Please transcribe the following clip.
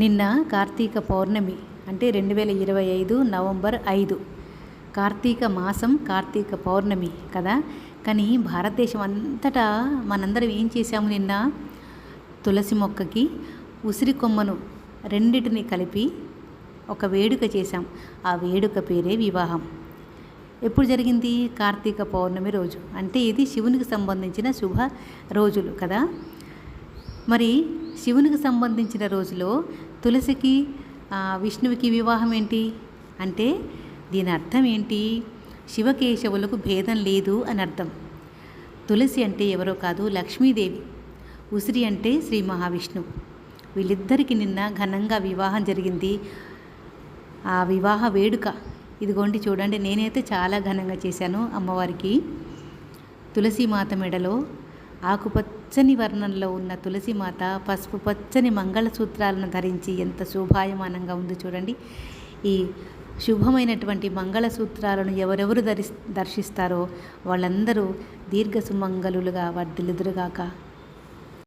నిన్న కార్తీక పౌర్ణమి అంటే 2025 నవంబర్ 5 కార్తీక మాసం కార్తీక పౌర్ణమి కదా. కానీ భారతదేశం అంతటా మనందరం ఏం చేశాము, నిన్న తులసి మొక్కకి ఉసిరి కొమ్మను రెండిటిని కలిపి ఒక వేడుక చేశాం. ఆ వేడుక పేరే వివాహం. ఎప్పుడు జరిగింది? కార్తీక పౌర్ణమి రోజు. అంటే ఇది శివునికి సంబంధించిన శుభ రోజులు కదా. మరి శివునికి సంబంధించిన రోజులో తులసికి విష్ణువుకి వివాహం ఏంటి అంటే దీని అర్థం ఏంటి? శివకేశవులకు భేదం లేదు అని అర్థం. తులసి అంటే ఎవరో కాదు, లక్ష్మీదేవి. ఉసిరి అంటే శ్రీ మహావిష్ణువు. వీళ్ళిద్దరికీ నిన్న ఘనంగా వివాహం జరిగింది. ఆ వివాహ వేడుక ఇదిగోండి చూడండి. నేనైతే చాలా ఘనంగా చేశాను అమ్మవారికి. తులసీమాత మెడలో ఆకుపచ్చని వర్ణంలో ఉన్న తులసిమాత పసుపు పచ్చని మంగళసూత్రాలను ధరించి ఎంత శోభాయమానంగా ఉంది చూడండి. ఈ శుభమైనటువంటి మంగళసూత్రాలను ఎవరెవరు దర్శిస్తారో వాళ్ళందరూ దీర్ఘ సుమంగళులుగా వర్ధిల్లుదురుగాక.